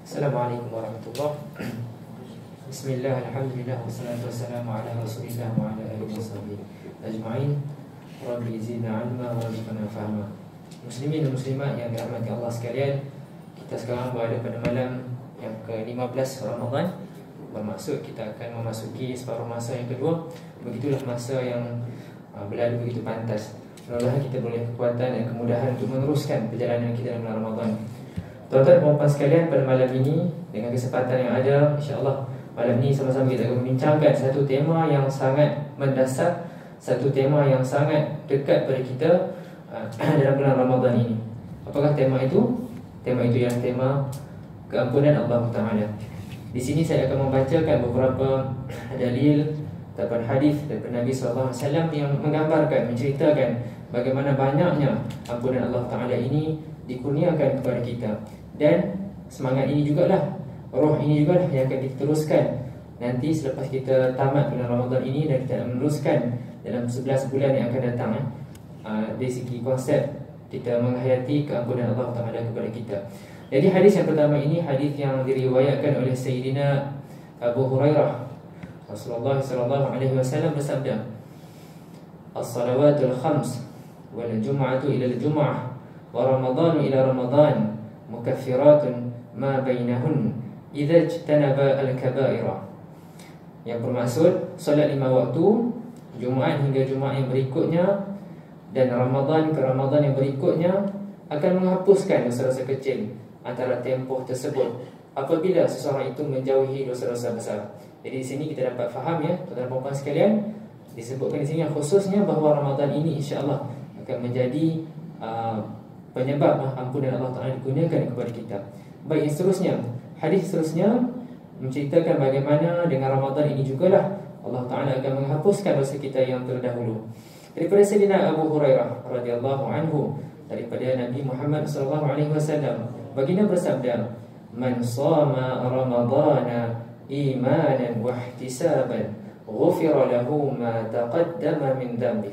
Assalamualaikum warahmatullahi wabarakatuh. Bismillah, alhamdulillah, wassalatu wassalamu ala rasulillah wa ala alihi washabihi ajma'in. Rabbi zidna ilma wa rzuqna fahma. Muslimin dan muslimat yang dirahmati Allah sekalian, kita sekarang berada pada malam yang ke-15 Ramadan. Bermaksud kita akan memasuki separuh masa yang kedua. Begitulah masa yang berlalu begitu pantas. Mudah-mudahan kita boleh kekuatan dan kemudahan untuk meneruskan perjalanan kita dalam bulan Ramadan. Tuan-tuan dan puan sekalian, pada malam ini dengan kesempatan yang ada, insya-Allah malam ini sama-sama kita akan membincangkan satu tema yang sangat mendasar, satu tema yang sangat dekat pada kita dalam bulan Ramadan ini. Apakah tema itu? Tema itu ialah tema keampunan Allah Ta'ala. Di sini saya akan membacakan beberapa dalil daripada hadis daripada Nabi SAW yang menggambarkan, menceritakan bagaimana banyaknya ampunan Allah Ta'ala ini dikurniakan kepada kita. Dan semangat ini jugalah, roh ini jugalah yang akan diteruskan nanti selepas kita tamat bulan Ramadan ini, dan kita meneruskan dalam 11 bulan yang akan datang. Dari segi konsep kita menghayati keampunan Allah Ta'ala kepada kita. Jadi hadis yang pertama ini hadis yang diriwayatkan oleh Sayyidina Abu Hurairah. Rasulullah SAW bersabda, "As-salawatul khams wal jum'atu ila al-jum'ah wa ramadhanu ila ramadhan mukaffiratun ma bainahun idza ijtanaba al-kaba'ira." Yang bermaksud solat 5 waktu, Jumaat hingga Jumaat yang berikutnya, dan Ramadan ke Ramadan yang berikutnya akan menghapuskan dosa-dosa kecil antara tempoh tersebut apabila seseorang itu menjauhi dosa-dosa besar. Jadi di sini kita dapat faham, ya tuan-tuan dan puan sekalian, disebutkan di sini khususnya bahawa Ramadan ini insya-Allah akan menjadi penyebab ampunan Allah Ta'ala digunakan kepada kita. Baik, yang seterusnya, hadis seterusnya menceritakan bagaimana dengan Ramadan ini jugalah Allah Ta'ala akan menghapuskan dosa kita yang terdahulu. Daripada Sayyidina Abu Hurairah radhiyallahu anhu, daripada Nabi Muhammad SAW, baginda bersabda, "Man shama Ramadana imanan wa ihtisaban, ghufira lahu ma taqaddama min dhanbi."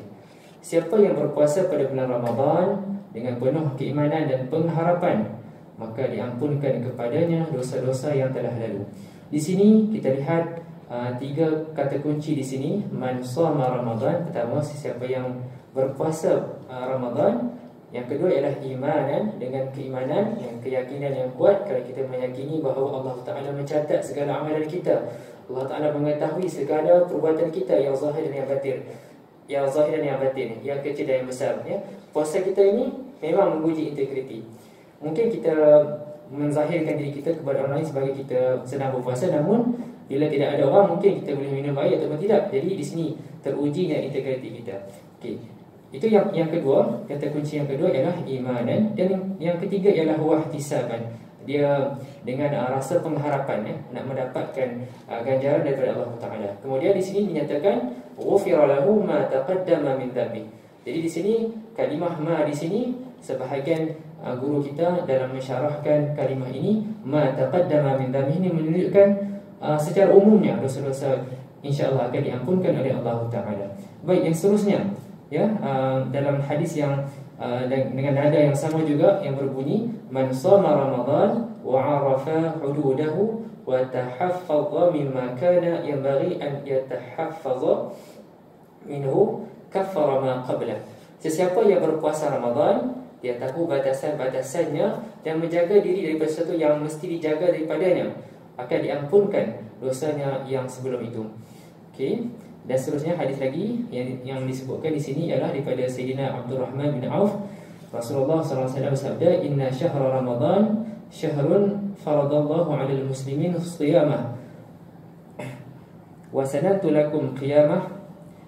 Siapa yang berpuasa pada bulan Ramadan dengan penuh keimanan dan pengharapan, maka diampunkan kepadanya dosa-dosa yang telah lalu. Di sini kita lihat 3 kata kunci di sini. Man shama Ramadan, pertama siapa yang berpuasa Ramadan. Yang kedua ialah imanan, dengan keimanan, yang keyakinan yang kuat. Kalau kita meyakini bahawa Allah Ta'ala mencatat segala amalan kita, Allah Ta'ala mengetahui segala perbuatan kita yang zahir dan yang batin, yang zahir dan yang batin, yang kecil dan yang besar, ya. Puasa kita ini memang menguji integriti. Mungkin kita menzahirkan diri kita kepada orang lain sebagai kita sedang berpuasa, namun bila tidak ada orang, mungkin kita boleh minum air ataupun tidak. Jadi di sini terujinya integriti kita. Okey. Itu yang kedua, kata kunci yang kedua ialah imanan, dan yang ketiga ialah wahtisaban. Dia dengan rasa pengharapan, ya, nak mendapatkan ganjaran daripada Allah Taala. Kemudian di sini dinyatakan ghufira lahu ma taqaddama min dhanbi. Jadi di sini kalimah ma di sini sebahagian guru kita dalam mensyarahkan kalimah ini, ma taqaddama min dhanbi, ini menunjukkan secara umumnya dosa-dosa insya-Allah akan diampunkan oleh Allah Taala. Baik, yang seterusnya, ya, dalam hadis yang dengan nada yang sama juga yang berbunyi, man shama Ramadan wa 'arafa hududahu wa tahaffadha mimma kana yanbaghi an yatahaffadha minhu kaffara ma qabla. Sesiapa yang berpuasa Ramadan, dia tahu batasan-batasannya dan menjaga diri daripada sesuatu yang mesti dijaga daripadanya, akan diampunkan dosanya yang sebelum itu. Okey. Dan seterusnya hadis lagi yang disebutkan di sini ialah daripada Sayyidina Abdurrahman bin Auf. Rasulullah SAW bersabda, "Inna syahra Ramadan syahrun faradallahu 'alal muslimin shiyamah wa sanatu lakum qiyamah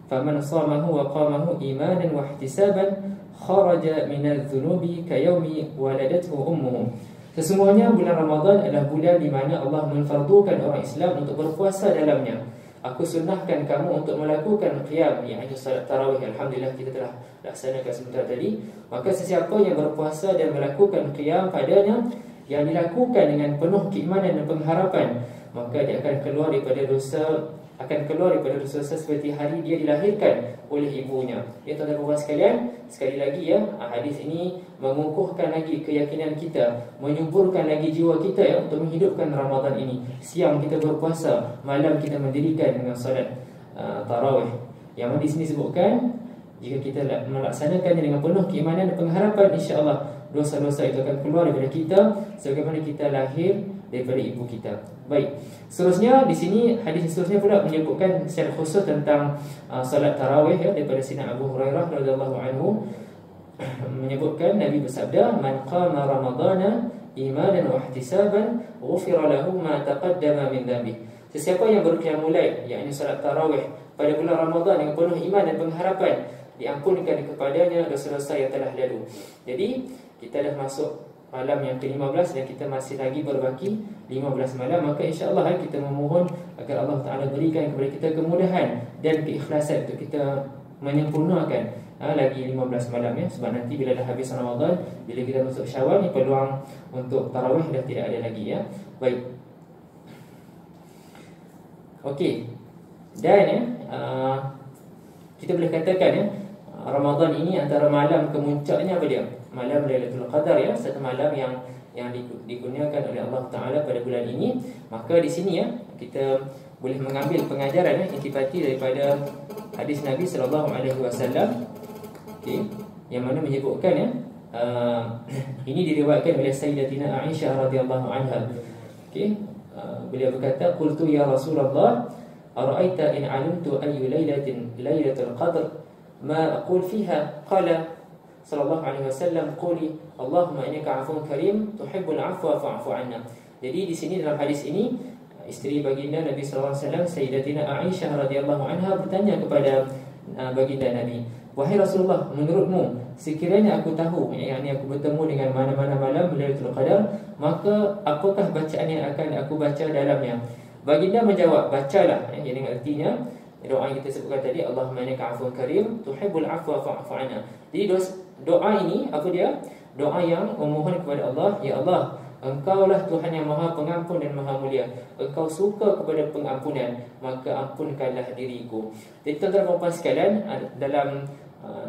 faman shamahu wa qamahu imanan wa ihtisaban kharaja minadh dhunubi kayaumi waladathu ummuhu." Sesungguhnya bulan Ramadan adalah bulan di mana Allah menfardukan orang Islam untuk berpuasa dalamnya. Aku sunnahkan kamu untuk melakukan qiyam, iaitu salat tarawih. Alhamdulillah kita telah laksanakan sebentar tadi. Maka sesiapa yang berpuasa dan melakukan qiyam padanya, yang dilakukan dengan penuh keimanan dan pengharapan, maka dia akan keluar daripada dosa akan keluar daripada dosa seperti hari dia dilahirkan oleh ibunya. Ya tuan-tuan sekalian, sekali lagi ya, hadis ini mengukuhkan lagi keyakinan kita, menyuburkan lagi jiwa kita ya untuk menghidupkan Ramadan ini. Siang kita berpuasa, malam kita mendirikan dengan solat tarawih. Yang mana di sini sebutkan, jika kita melaksanakannya dengan penuh keimanan dan pengharapan, insya-Allah dosa-dosa itu akan keluar daripada kita sebagaimana kita lahir daripada ibu kita. Baik. Seterusnya di sini hadis seterusnya pula menyebutkan secara khusus tentang salat tarawih ya, daripada Sayyidina Abu Hurairah radhiyallahu anhu menyebutkan Nabi bersabda, "Man qama Ramadhana imanan wa ihtisaban, ghufira lahu ma taqaddama min dhanbi." Sesiapa yang berqiyamul lail, yakni salat tarawih pada bulan Ramadan dengan penuh iman dan pengharapan, diampunkan kepadanya dosa-dosa yang telah lalu. Jadi kita dah masuk malam yang ke-15 dan kita masih lagi berbaki 15 malam, maka insya-Allah kita memohon agar Allah Taala berikan kepada kita kemudahan dan keikhlasan untuk kita menyempurnakan lagi 15 malam ya, sebab nanti bila dah habis Ramadan, bila kita masuk Syawal ni peluang untuk tarawih dah tidak ada lagi ya. Baik. Okey. Dan ya, kita boleh katakan ya, Ramadan ini antara malam kemuncaknya apa dia? Malam Lailatul Qadar ya, satu malam yang digunakan oleh Allah Taala pada bulan ini. Maka di sini ya, kita boleh mengambil pengajaran ya, intipati daripada hadis Nabi sallallahu alaihi wasallam, okey, yang mana menyebutkan ya, ini diriwayatkan oleh Sayyidatina Aisyah radhiyallahu anha. Okey, beliau berkata, "Qultu ya Rasulullah, ara'aita in 'alimtu ayyu lailatul qadr ma aqul fiha?" Qala sallallahu alaihi wasallam, "Quli Allahumma innaka 'afuwun karim tuhibbul 'afwa fa'fu 'anna." Jadi di sini dalam hadis ini, isteri baginda Nabi sallallahu alaihi wasallam Sayyidatina Aisyah radhiyallahu anha bertanya kepada baginda Nabi, "Wahai Rasulullah, menurutmu sekiranya aku tahu, yakni aku bertemu dengan mana-mana malam Lailatul Qadar, maka apakah bacaan yang akan aku baca dalamnya?" Baginda menjawab, "Bacalah." Yang artinya doa yang kita sebutkan tadi, Allahumma innaka 'afuwun karim tuhibbul 'afwa fa'fu 'anna. Jadi doa ini apa dia? Doa yang memohon kepada Allah, ya Allah, Engkaulah Tuhan yang Maha Pengampun dan Maha Mulia. Engkau suka kepada pengampunan, maka ampunkanlah diriku. Jadi tuan-tuan dan puan sekalian, dalam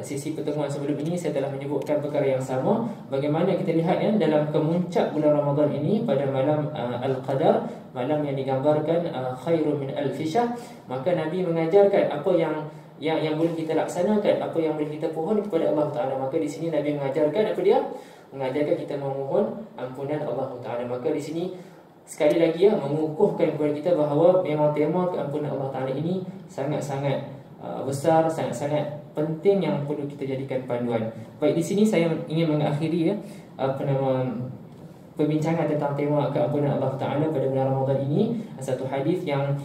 sesi pertemuan sebelum ini saya telah menyebutkan perkara yang sama. Bagaimana kita lihat ya, dalam kemuncak bulan Ramadan ini pada malam Al-Qadar, malam yang digambarkan khairun min alfi syahr, maka Nabi mengajarkan apa yang boleh kita laksanakan, apa yang boleh kita pohon kepada Allah Taala. Maka di sini Nabi mengajarkan apa dia? Mengajarkan kita memohon ampunan Allah Taala. Maka di sini sekali lagi ya, mengukuhkan kepada kita bahawa memang tema keampunan Allah Taala ini sangat-sangat besar, sangat-sangat penting yang perlu kita jadikan panduan. Baik, di sini saya ingin mengakhiri ya, perbincangan tentang tema keampunan Allah Taala pada bulan Ramadan ini. Satu hadis yang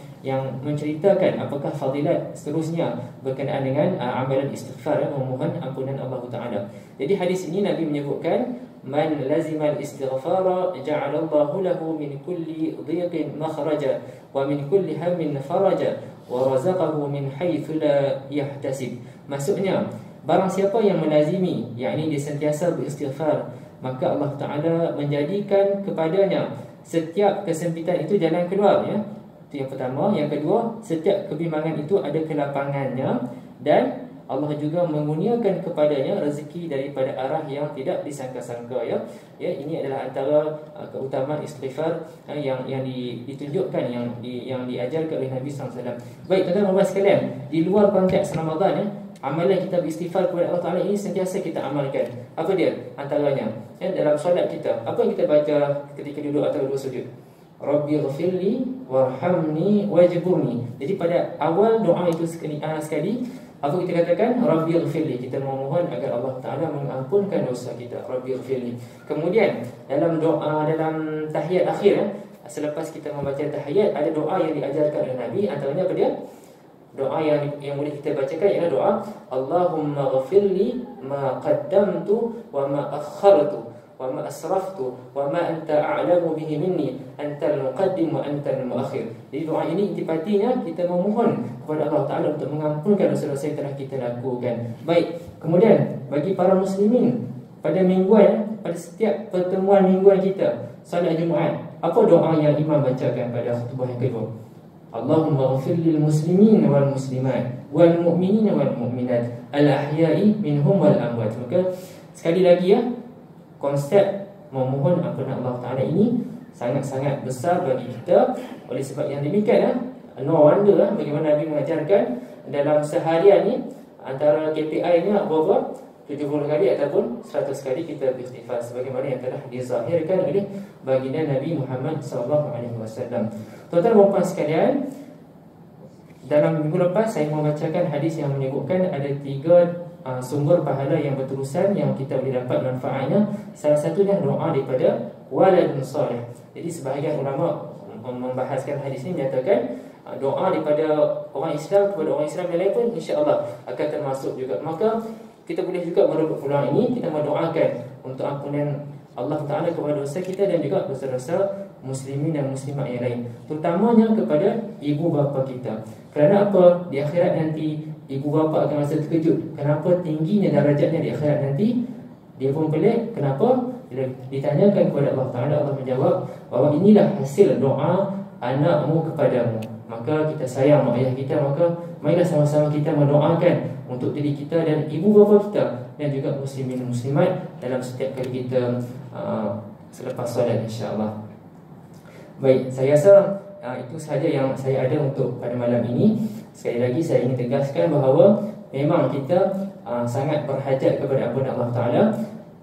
menceritakan apakah fadilat seterusnya berkenaan dengan amalan istighfar, memohon ampunan Allah Taala. Jadi hadis ini Nabi menyebutkan, "Man lazima al-istighfara ja'alallahu lahu min kulli dhiqin makhraja wa min kulli hammin faraja wa razaqahu min haitsu la yahtasib." Maksudnya, barang siapa yang melazimi, yakni dia sentiasa beristighfar, maka Allah Ta'ala menjadikan kepadanya setiap kesempitan itu jalan keluar ya. Itu yang pertama. Yang kedua, setiap kebimbangan itu ada kelapangannya, dan Allah juga mengurniakan kepadanya rezeki daripada arah yang tidak disangka-sangka ya. Ya, ini adalah antara keutamaan istighfar yang ditunjukkan, yang diajarkan oleh Nabi SAW. Baik tuan-tuan sekalian, di luar konteks Ramadan ya, amalan kita beristighfar kepada Allah Ta'ala ini sentiasa kita amalkan. Apa dia? Antaranya ya, dalam solat kita, apa yang kita baca ketika duduk atau duduk sujud? Rabbighfirli warhamni wajburni. Jadi pada awal doa itu sekali apa kita katakan? Rabbighfirli. Kita memohon agar Allah Ta'ala mengampunkan dosa kita. Rabbighfirli. Kemudian dalam doa, dalam tahiyat akhir ya, selepas kita membaca tahiyat, ada doa yang diajarkan oleh Nabi. Antaranya apa dia? Doa yang boleh kita bacakan ialah doa Allahumma ghafirli ma qaddamtu wa ma akhartu wa ma asraftu wa ma anta a'lamu bihi minni antal muqaddim wa antal muakhir. Jadi doa ini intipatinya kita memohon kepada Allah Ta'ala untuk mengampunkan dosa-dosa yang telah kita lakukan. Baik, kemudian bagi para muslimin, pada mingguan, pada setiap pertemuan mingguan kita, salat Jumaat, apa doa yang imam bacakan pada khutbah yang kedua? Allahumma ighfir lil muslimin wal muslimat wal mu'minin wal mu'minat al ahya'i minhum wal amwat. Maka sekali lagi konsep memohon ampunan Allah Ta'ala ini sangat-sangat besar bagi kita. Oleh sebab yang demikian no wonder bagaimana Nabi mengajarkan dalam seharian ni antara KPI-nya berapa 70 kali ataupun 100 kali kita beristighfar, sebagaimana yang telah dizahirkan oleh baginda Nabi Muhammad SAW. Tuan-tuan dan puan sekalian, dalam minggu lepas saya membacakan hadis yang menyebutkan ada 3 sumber pahala yang berterusan yang kita boleh dapat manfaatnya. Salah satunya doa daripada waladun salih. Jadi sebahagian ulama membahaskan hadis ini menyatakan doa daripada orang Islam kepada orang Islam yang lain pun insya-Allah akan termasuk juga. Maka kita boleh juga merebut peluang ini, kita mendoakan untuk ampunan Allah Ta'ala kepada dosa kita dan juga dosa-dosa muslimin dan muslimat yang lain, terutamanya kepada ibu bapa kita. Kerana apa? Di akhirat nanti ibu bapa akan rasa terkejut. Kenapa tingginya darajatnya di akhirat nanti? Dia pun pelik. Kenapa? Bila ditanyakan kepada Allah Ta'ala, Allah menjawab bahawa inilah hasil doa anakmu kepadamu. Maka kita sayang mak ayah kita, maka marilah sama-sama kita mendoakan untuk diri kita dan ibu bapa kita dan juga muslimin dan muslimat dalam setiap kali kita selepas solat, insya-Allah. Baik, saya rasa itu sahaja yang saya ada untuk pada malam ini. Sekali lagi saya ingin tegaskan bahawa memang kita sangat berhajat kepada ampunan Allah Ta'ala.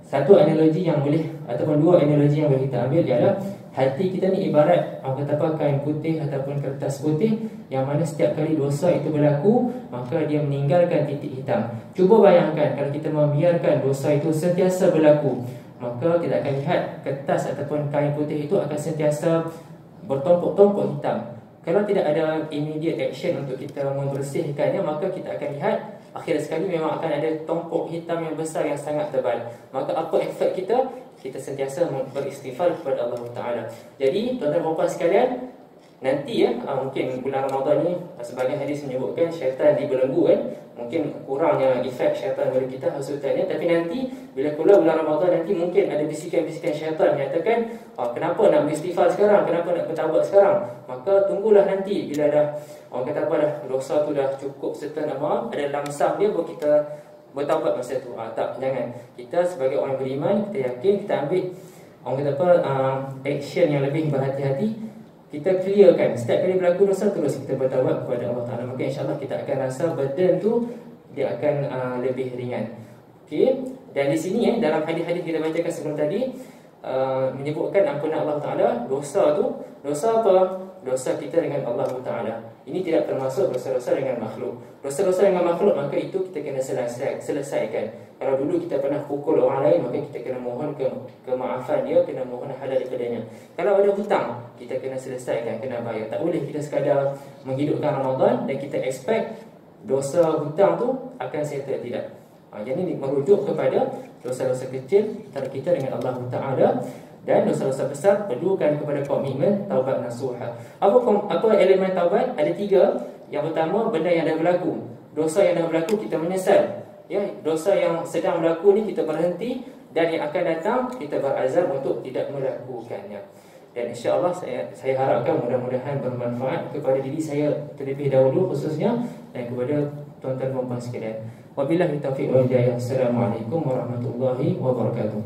Satu analogi yang boleh, ataupun 2 analogi yang boleh kita ambil ialah hati kita ni ibarat kata apa, kain putih ataupun kertas putih, yang mana setiap kali dosa itu berlaku maka dia meninggalkan titik hitam. Cuba bayangkan kalau kita membiarkan dosa itu sentiasa berlaku, maka kita akan lihat kertas ataupun kain putih itu akan sentiasa bertumpuk-tumpuk hitam. Kalau tidak ada immediate action untuk kita membersihkannya, maka kita akan lihat akhir sekali memang akan ada tumpuk hitam yang besar yang sangat tebal. Maka apa efek kita? Kita sentiasa beristighfar kepada Allah Ta'ala. Jadi tuan-tuan dan puan sekalian, nanti mungkin bulan Ramadan ni sebagai hadis menyebutkan syaitan dibelenggu mungkin kurangnya efek syaitan pada kita hasutannya. Tapi nanti bila keluar bulan Ramadan nanti mungkin ada bisikan-bisikan syaitan menyatakan kenapa nak beristighfar sekarang, kenapa nak bertaubat sekarang. Maka tunggulah nanti bila dah orang kata apa dah dosa tu dah cukup certain ada lamsam dia baru kita bertaubat masa tu. Tak, jangan. Kita sebagai orang beriman, kita yakin, kita ambil orang kata apa action yang lebih berhati-hati. Kita clearkan setiap kali berlaku dosa, terus kita bertaubat kepada Allah Ta'ala. Maka insya-Allah kita akan rasa burden tu dia akan lebih ringan. Okey. Dan di sini dalam hadis-hadis kita bacakan sebelum tadi menyebutkan ampunan Allah Ta'ala. Dosa tu, dosa apa? Dosa kita dengan Allah Ta'ala. Ini tidak termasuk dosa-dosa dengan makhluk. Dosa-dosa dengan makhluk, maka itu kita kena selesaikan. Kalau dulu kita pernah pukul orang lain, maka kita kena mohon kemaafan dia, kena mohon halal daripadanya. Kalau ada hutang, kita kena selesaikan, kena bayar. Tak boleh kita sekadar menghidupkan Ramadan dan kita expect dosa hutang tu akan settle, tidak. Jadi ini merujuk kepada dosa-dosa kecil antara kita dengan Allah Ta'ala. Dan dosa-dosa besar perlukan kepada komitmen taubat nasuha. Apa elemen taubat? Ada 3. Yang pertama, benda yang dah berlaku. Dosa yang dah berlaku kita menyesal. Dosa yang sedang berlaku ni kita berhenti, dan yang akan datang kita berazam untuk tidak melakukannya. Dan insya-Allah saya harapkan mudah-mudahan bermanfaat kepada diri saya terlebih dahulu khususnya, dan kepada tuan-tuan dan puan sekalian. Wabillahi taufiq wal hidayah. Assalamualaikum warahmatullahi wabarakatuh.